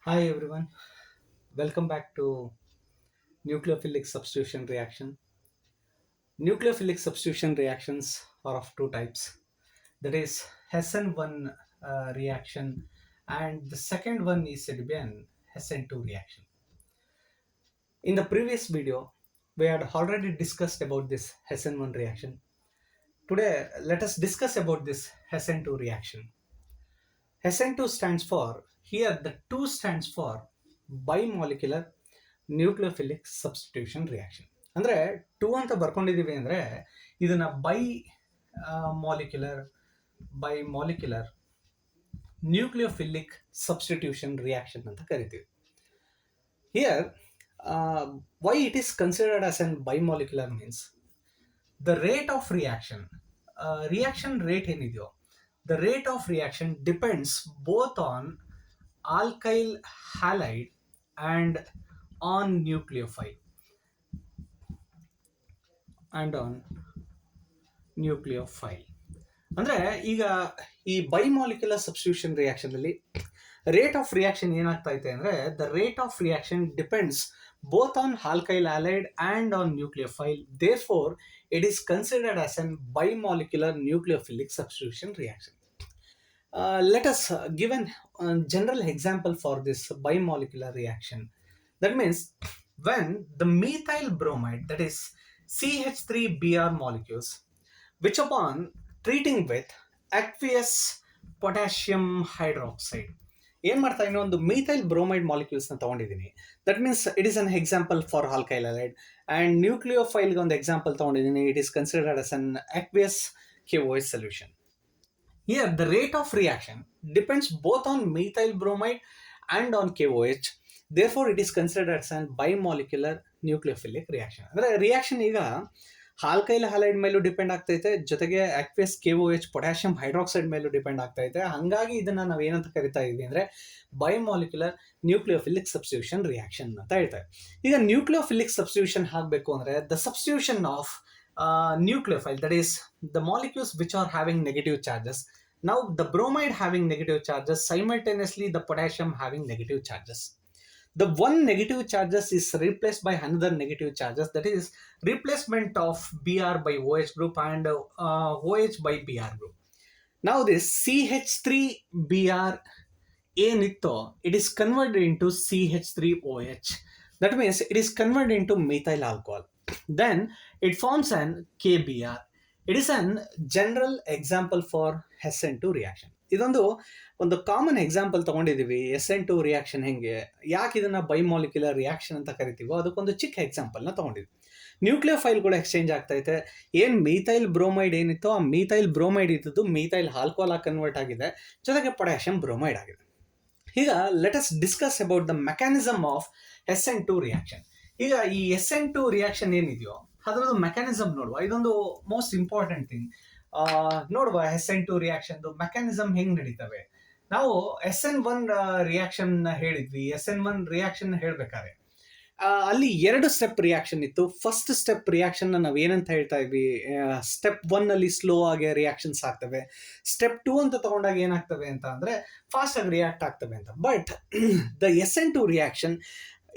Hi everyone, welcome back to nucleophilic substitution reaction. Nucleophilic substitution reactions are of two types. That is SN1 reaction, and the second one is said to be an SN2 reaction. In the previous video, we had already discussed about this SN1 reaction. Today, let us discuss about this SN2 reaction. SN2 stands for, here the 2 stands for bimolecular nucleophilic substitution reaction. ಅಂದರೆ 2 ಅಂತ ಬರ್ಕೊಂಡಿದ್ದೀವಿ ಅಂದರೆ ಇದನ್ನ molecular molecular nucleophilic substitution reaction ಅಂತ ಕರಿತೀವಿ. Here why it is considered as an bimolecular means the rate of reaction rate ಏನಿದೆಯೋ the rate of reaction depends both on alkyl halide and on nucleophile ಅಂದ್ರೆ ಈಗ ಈ ಬೈಮಾಲಿಕ್ಯುಲರ್ substitution reaction ಅಲ್ಲಿ rate of reaction ಏನಾಗ್ತಾ ಇದೆ ಅಂದ್ರೆ the rate of reaction depends both on alkyl halide and on nucleophile. Therefore, it is considered as an bimolecular nucleophilic substitution reaction. Let us give a general example for this bimolecular reaction. That means when the methyl bromide, that is CH3Br molecules, which upon treating with aqueous potassium hydroxide, ಏನ್ ಮಾಡ್ತಾ ಇನ್ನೊಂದು methyl bromide molecules ನ ತಗೊಂಡಿದ್ದೀನಿ. That means it is an example for alkyl halide and nucleophile ಒಂದು example ತಗೊಂಡಿದ್ದೀನಿ. It is considered as an aqueous KOH solution. Here the rate of reaction depends both on methyl bromide and on KOH. Therefore it is considered as an bimolecular nucleophilic reaction. ಅಂದ್ರೆ reaction ಈಗ alkyl ಹಲೈಡ್ ಮೇಲೂ depend ಆಗ್ತೈತೆ, ಜೊತೆಗೆ ಅಕ್ವೆಸ್ KOH potassium hydroxide ಮೇಲೂ depend ಆಗ್ತೈತೆ. ಹಂಗಾಗಿ ಇದನ್ನ ನಾವು ಏನಂತ ಕರಿತಾ ಇದೀವಿ ಅಂದ್ರೆ ಬೈಮಾಲಿಕ್ಯುಲರ್ ನ್ಯೂಕ್ಲಿಯೋಫಿಲಿಕ್ ಸಬ್ಸ್ಟಿಟ್ಯೂಷನ್ ರಿಯಾಕ್ಷನ್ ಅಂತ ಹೇಳ್ತಾರೆ. ಈಗ ನ್ಯೂಕ್ಲಿಯೋಫಿಲಿಕ್ ಸಬ್ಸ್ಟಿಟ್ಯೂಷನ್ ಆಗಬೇಕು ಅಂದ್ರೆ the substitution of nucleophile, that is the molecules which are having negative charges. Now the bromide having negative charges, simultaneously the potassium having negative charges. The one negative charges is replaced by another negative charges, that is replacement of Br by OH group and OH by Br group. Now this CH3Br ಏನಿತ್ತೋ it is converted into CH3OH. That means it is converted into methyl alcohol. Then it forms an KBr. It is an general example for SN2 reaction. ಇದೊಂದು ಒಂದು common example ತಗೊಂಡಿದ್ದೀವಿ. SN2 reaction ಹೆಂಗೆ, ಯಾಕೆ ಇದನ್ನ ಬೈಮಾಲಿಕ್ಯುಲರ್ reaction ಅಂತ ಕರಿತೀವೋ ಅದಕ್ಕೊಂದು ಚಿಕ್ಕ ಎಕ್ಸಾಂಪಲ್ನ ತಗೊಂಡಿದ್ವಿ. ನ್ಯೂಕ್ಲಿಯೋಫೈಲ್ಗಳು exchange ಆಗ್ತೈತೆ. ಏನು ಮೀಥೈಲ್ ಬ್ರೋಮೈಡ್ ಏನಿತ್ತೋ ಆ ಮೀಥೈಲ್ ಬ್ರೋಮೈಡ್ ಇದ್ದದ್ದು ಮೀಥೈಲ್ ಆಲ್ಕೋಹಾಲ್ ಆಗಿ ಕನ್ವರ್ಟ್ ಆಗಿದೆ, ಜೊತೆಗೆ ಪೊಟ್ಯಾಷಿಯಂ ಬ್ರೋಮೈಡ್ ಆಗಿದೆ. ಈಗ let us discuss about the mechanism of SN2 reaction. ಈಗ ಈ SN2 ರಿಯಾಕ್ಷನ್ ಏನಿದೆಯೋ ಅದರದ್ದು ಮೆಕ್ಯಾನಿಸಮ್ ನೋಡುವ. ಇದೊಂದು ಮೋಸ್ಟ್ ಇಂಪಾರ್ಟೆಂಟ್ ಥಿಂಗ್. ನೋಡುವ SN2 ರಿಯಾಕ್ಷನ್ ಮೆಕ್ಯಾನಿಸಮ್ ಹೆಂಗ್ ನಡೀತವೆ. ನಾವು SN1 ರಿಯಾಕ್ಷನ್ ಹೇಳಿದ್ವಿ. SN1 ರಿಯಾಕ್ಷನ್ ಹೇಳ್ಬೇಕಾದ್ರೆ ಅಲ್ಲಿ 2 ಸ್ಟೆಪ್ ರಿಯಾಕ್ಷನ್ ಇತ್ತು. ಫಸ್ಟ್ ಸ್ಟೆಪ್ ರಿಯಾಕ್ಷನ್ ನಾವು ಏನಂತ ಹೇಳ್ತಾ ಇದ್ವಿ, ಸ್ಟೆಪ್ 1 ಅಲ್ಲಿ ಸ್ಲೋ ಆಗಿ ರಿಯಾಕ್ಷನ್ಸ್ ಆಗ್ತವೆ. ಸ್ಟೆಪ್ 2 ಅಂತ ತಗೊಂಡಾಗ ಏನಾಗ್ತವೆ ಅಂತ ಅಂದ್ರೆ ಫಾಸ್ಟ್ ಆಗಿ ರಿಯಾಕ್ಟ್ ಆಗ್ತವೆ ಅಂತ. ಬಟ್ ದ SN2 ರಿಯಾಕ್ಷನ್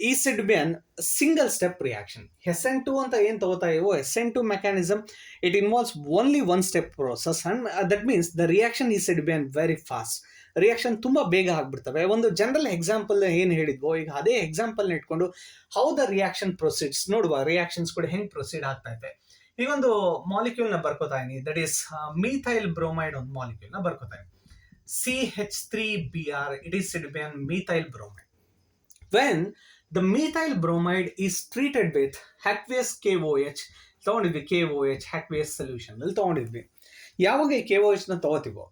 ಈ said to be an single step reaction. SN2 ಅಂತ ಏನು ತಗೋತಾ ಇವು SN2 mechanism, it involves only one step process and that means the reaction is said to be an very fast. Reaction ತುಂಬಾ ಬೇಗ ಆಗ್ಬಿಡ್ತವೆ. ಒಂದು general example ಏನು ಹೇಳಿದ್ವೋ ಈಗ ಅದೇ ಎಕ್ಸಾಂಪಲ್ ಇಟ್ಕೊಂಡು ಹೌ ದ ರಿಯಾಕ್ಷನ್ ಪ್ರೊಸೀಡ್ಸ್ ನೋಡುವ. ರಿಯಾಕ್ಷನ್ಸ್ ಕೂಡ ಹೆಂಗ್ ಪ್ರೊಸೀಡ್ ಆಗ್ತಾ ಇದೆ. ಈಗ ಒಂದು ಮಾಲಿಕ್ಯೂಲ್ ನ ಬರ್ಕೋತಾ ಇದೀನಿ. ದಟ್ ಈಸ್ ಮೀಥೈಲ್ ಬ್ರೋಮೈಡ್ ಒಂದು ಮಾಲಿಕ್ಯೂಲ್ ನ ಬರ್ಕೋತಾ ಇದೀನಿ. CH3Br, it is said to be an methyl bromide. When the methyl bromide is treated with aqueous KOH, ತಗೊಂಡಿದ್ವಿ KOH aqueous solution ಅಲ್ಲಿ ತಗೊಂಡಿದ್ವಿ. ಯಾವಾಗ ಈ KOH ನ ತಗೋತೀವೋ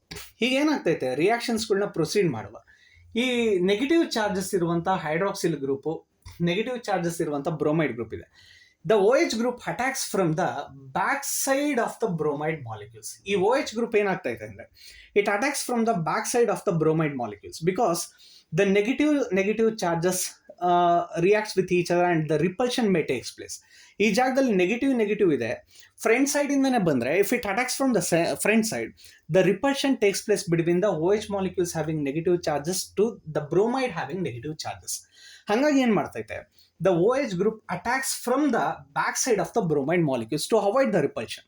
ಈಗ ಏನಾಗ್ತೈತೆ, ರಿಯಾಕ್ಷನ್ಸ್ಗಳನ್ನ ಪ್ರೊಸೀಡ್ ಮಾಡುವ. ಈ ನೆಗೆಟಿವ್ ಚಾರ್ಜಸ್ ಇರುವಂತ ಹೈಡ್ರಾಕ್ಸಿಲ್ ಗ್ರೂಪು, ನೆಗೆಟಿವ್ ಚಾರ್ಜಸ್ ಇರುವಂತ ಬ್ರೋಮೈಡ್ ಗ್ರೂಪ್ ಇದೆ. The OH group attacks from the back side of the bromide molecules. ಈ OH ಗ್ರೂಪ್ ಏನಾಗ್ತಾ ಇದೆ ಅಂದ್ರೆ it attacks from the back side of the bromide molecules because the negative charges reacts with each other and the repulsion may takes place. ಈ ಜಾಗದಲ್ಲಿ negative ಇದೆ. Front side ಇಂದಾನೆ ಬಂದ್ರೆ if it attacks from the front side, the repulsion takes place between the OH molecules having negative charges to the bromide having negative charges. ಹಾಗಾಗಿ ಏನ್ ಮಾಡ್ತೈತೆ, the OH group attacks from the back side of the bromide molecules to avoid the repulsion.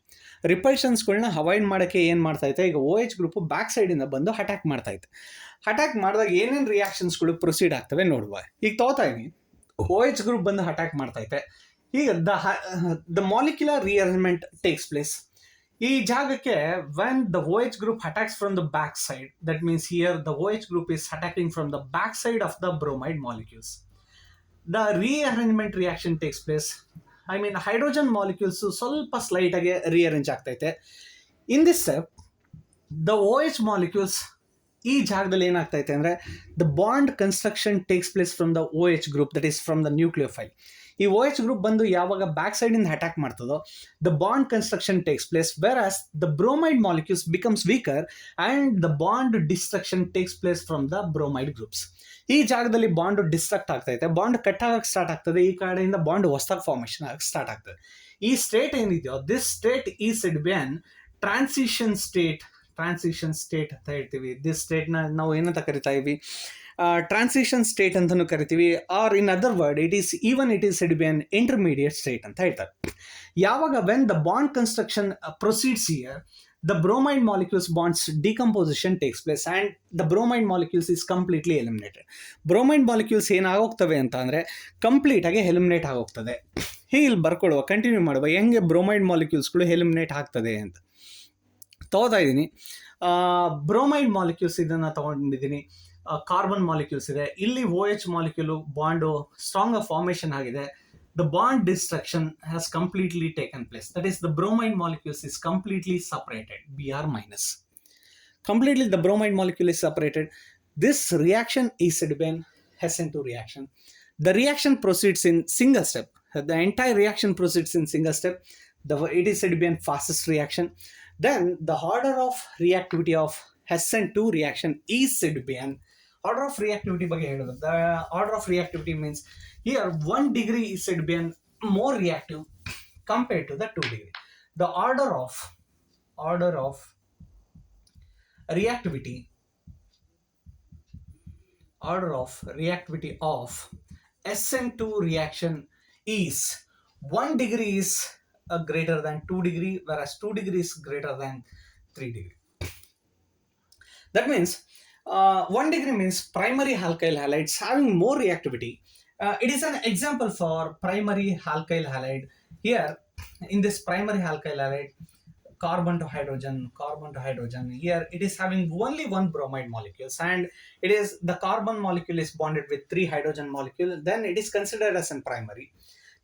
ರಿಪಲ್ಷನ್ಸ್ಗಳನ್ನ avoid ಮಾಡೋಕ್ಕೆ ಏನು ಮಾಡ್ತೈತೆ, ಈಗ OH group back ಸೈಡಿಂದ ಬಂದು attack ಮಾಡ್ತೈತೆ. Attack ಮಾಡಿದಾಗ ಏನೇನು ರಿಯಾಕ್ಷನ್ಸ್ಗಳು ಪ್ರೊಸೀಡ್ ಆಗ್ತವೆ ನೋಡುವ. ಈಗ ತಗೋತಾ ಇದೀನಿ, OH ಗ್ರೂಪ್ ಬಂದು ಅಟ್ಯಾಕ್ ಮಾಡ್ತೈತೆ. ಈಗ the molecular rearrangement takes place. ಈ ಜಾಗಕ್ಕೆ when the OH group attacks from the back side, that means here the OH group is attacking from the back side of the bromide molecules. The rearrangement reaction takes place. I mean hydrogen molecules ಸ್ವಲ್ಪ slight ಆಗಿ rearrange ಆಗ್ತೈತೆ. In this step the OH molecules ಈ ಜಾಗದಲ್ಲಿ ಏನಾಗ್ತೈತೆ ಅಂದರೆ the bond construction takes place from the OH group, that is from the nucleophile. ಈ OH group ಬಂದು ಯಾವಾಗ back side ಇಂದ attack ಮಾಡ್ತದೋ the bond construction takes place, whereas the bromide molecules becomes weaker and the bond destruction takes place from the bromide groups. ಈ ಜಾಗದಲ್ಲಿ bond destruct ಆಗ್ತೈತೆ, bond cut ಆಗಕ್ಕೆ start ಆಗ್ತದೆ, ಈ ಕಡೆಯಿಂದ ಬಾಂಡ್ ಹೊಸದಾಗಿ ಫಾರ್ಮೇಷನ್ ಆಗಕ್ಕೆ ಸ್ಟಾರ್ಟ್ ಆಗ್ತದೆ. ಈ ಸ್ಟೇಟ್ ಏನಿದೆಯೋ this state is it be an transition state ಅಂತ ಹೇಳ್ತೀವಿ. ದಿಸ್ ಸ್ಟೇಟ್ನ ನಾವು ಏನಂತ ಕರಿತಾ ಇವಿ, ಟ್ರಾನ್ಸಿಷನ್ ಸ್ಟೇಟ್ ಅಂತಲೂ ಕರಿತೀವಿ. Or in other word it is it be an intermediate state ಅಂತ ಹೇಳ್ತಾರೆ. ಯಾವಾಗ when the bond construction proceeds here, the bromide molecules bonds decomposition takes place and the bromide molecules is completely eliminated. bromide molecules ಏನಾಗೋಗ್ತವೆ ಅಂತ ಅಂದರೆ complete ಆಗಿ eliminate ಆಗೋಗ್ತದೆ. ಹೀಗೆ ಇಲ್ಲಿ ಬರ್ಕೊಡುವ, continue ಮಾಡುವ ಹೆಂಗೆ ಬ್ರೋಮೈಡ್ ಮಾಲಿಕ್ಯೂಲ್ಸ್ಗಳು ಎಲಿಮಿನೇಟ್ ಆಗ್ತದೆ ಅಂತ. ತಗೋತಾ ಇದ್ದೀನಿ, ಬ್ರೋಮೈಡ್ ಮಾಲಿಕ್ಯೂಲ್ಸ್ ಇದನ್ನು ತಗೊಂಡಿದ್ದೀನಿ. ಕಾರ್ಬನ್ ಮಾಲಿಕ್ಯೂಲ್ಸ್ ಇದೆ, ಇಲ್ಲಿ OH molecule bond strong formation ಆಗಿದೆ. The bond destruction has completely taken place. That is, the bromide molecules is completely separated, Br minus. Completely the bromide molecule is separated. This reaction is said to be an SN² reaction. The reaction proceeds in single step. The entire reaction proceeds in single step. It is said to be an fastest reaction. Then the order of reactivity of SN² reaction is said to be an order of reactivity. The order of reactivity means here 1 degree is said to be more reactive compared to the 2 degree. The order of reactivity of SN² reaction is 1 degree is greater than 2 degree, whereas 2 degree is greater than 3 degree. That means 1 degree means primary alkyl halides having more reactivity. It is an example for primary alkyl halide. Here in this primary alkyl halide, carbon to hydrogen. Here it is having only one bromide molecules, and it is the carbon molecule is bonded with 3 hydrogen molecule. Then it is considered as a primary.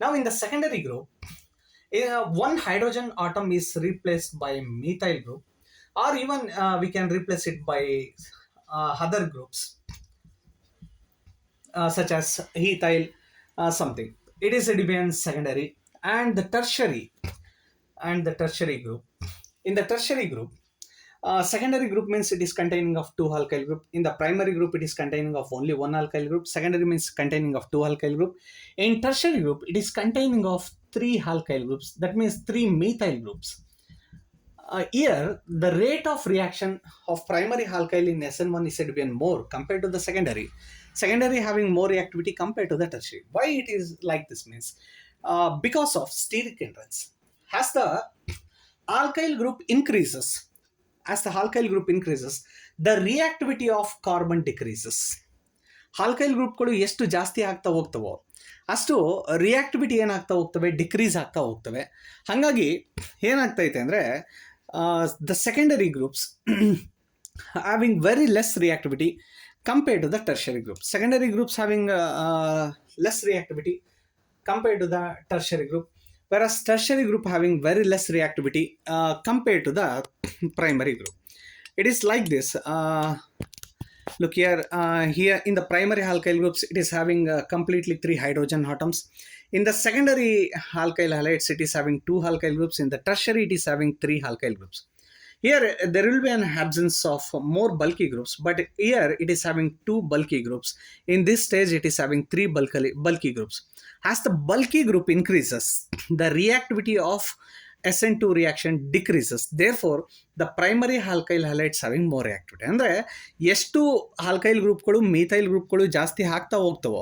Now in the secondary group, one hydrogen atom is replaced by methyl group, or even we can replace it by other groups such as ethyl something. It is a dependent secondary. And the tertiary group. In the tertiary group, secondary group means it is containing of 2 alkyl group. In the primary group it is containing of only 1 alkyl group. Secondary means containing of 2 alkyl group. In tertiary group it is containing of 3 alkyl groups, that means 3 methyl groups. Here the rate of reaction of primary alkyl in SN1 is said to be more compared to the secondary having more reactivity compared to the tertiary. Why it is like this means because of steric hindrance. As the alkyl group increases, the reactivity of carbon decreases. alkyl ಗ್ರೂಪ್ಗಳು ಎಷ್ಟು ಜಾಸ್ತಿ ಆಗ್ತಾ ಹೋಗ್ತವೋ ಅಷ್ಟು reactivity ಏನಾಗ್ತಾ ಹೋಗ್ತವೆ, decrease ಆಗ್ತಾ ಹೋಗ್ತವೆ. ಹಾಗಾಗಿ ಏನಾಗ್ತೈತೆ ಅಂದರೆ the secondary groups having very less reactivity compared to the tertiary group. Secondary groups having less reactivity compared to the tertiary group, whereas tertiary group having very less reactivity compared to the primary group. It is like this. Look here, here in the primary alkyl groups it is having completely 3 hydrogen atoms. In the secondary alkyl halides it is having 2 alkyl groups. In the tertiary it is having 3 alkyl groups. Here there will be an absence of more bulky groups, but here it is having two bulky groups. In this stage it is having three bulky groups. As the bulky group increases, the reactivity of SN2 reaction decreases. Therefore, the primary alkyl halides having more reactivity. ಅಂದರೆ ಎಷ್ಟು alkyl ಗ್ರೂಪ್ಗಳು methyl ಗ್ರೂಪ್ಗಳು ಜಾಸ್ತಿ ಆಗ್ತಾ ಹೋಗ್ತವೋ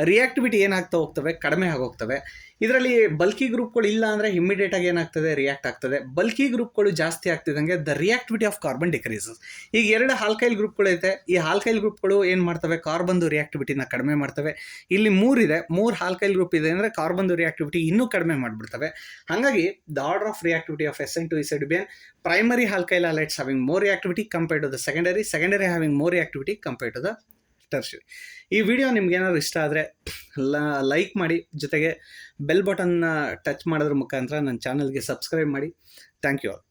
reactivity ಏನಾಗ್ತಾ ಹೋಗ್ತವೆ, ಕಡಿಮೆ ಆಗೋಗ್ತವೆ. ಇದರಲ್ಲಿ bulky ಗ್ರೂಪ್ಗಳು ಇಲ್ಲ ಅಂದರೆ ಇಮಿಡಿಯೇಟ್ ಆಗಿ ಏನಾಗ್ತದೆ, ರಿಯಾಕ್ಟ್ ಆಗ್ತದೆ. ಬಲ್ಕಿ ಗ್ರೂಪ್ಗಳು ಜಾಸ್ತಿ ಆಗ್ತಿದ್ದಂಗೆ the reactivity of carbon decreases. ಈಗ ಎರಡು ಆಲ್ಕೈಲ್ ಗ್ರೂಪ್ಗಳು ಐತೆ, ಈ ಆಲ್ಕೈಲ್ ಗ್ರೂಪ್ಗಳು ಏನು ಮಾಡ್ತವೆ, ಕಾರ್ಬನ್ದು ರಿಯಾಕ್ಟಿವಿಟಿನ ಕಡಿಮೆ ಮಾಡ್ತವೆ. ಇಲ್ಲಿ ಮೂರಿದೆ, ಮೂರು ಆಲ್ಕೈಲ್ ಗ್ರೂಪ್ ಇದೆ ಅಂದರೆ ಕಾರ್ಬನ್ದು ರಿಯಾಕ್ಟಿವಿಟಿ ಇನ್ನೂ ಕಡಿಮೆ ಮಾಡಿಬಿಡ್ತವೆ. ಹಾಗಾಗಿ the order of reactivity of SN2 is said to be an primary alkyl halides having more reactivity compared to the secondary having more reactivity compared to the tertiary. ಈ video ನಿಮ್ಗೆ ಏನಾದ್ರು ಇಷ್ಟ ಆದರೆ ಲೈಕ್ ಮಾಡಿ, ಜೊತೆಗೆ ಬೆಲ್ ಬಟನ್ನ touch ಮಾಡೋದ್ರ ಮುಖಾಂತರ ನನ್ನ ಚಾನಲ್ಗೆ ಸಬ್ಸ್ಕ್ರೈಬ್ ಮಾಡಿ. Thank you all.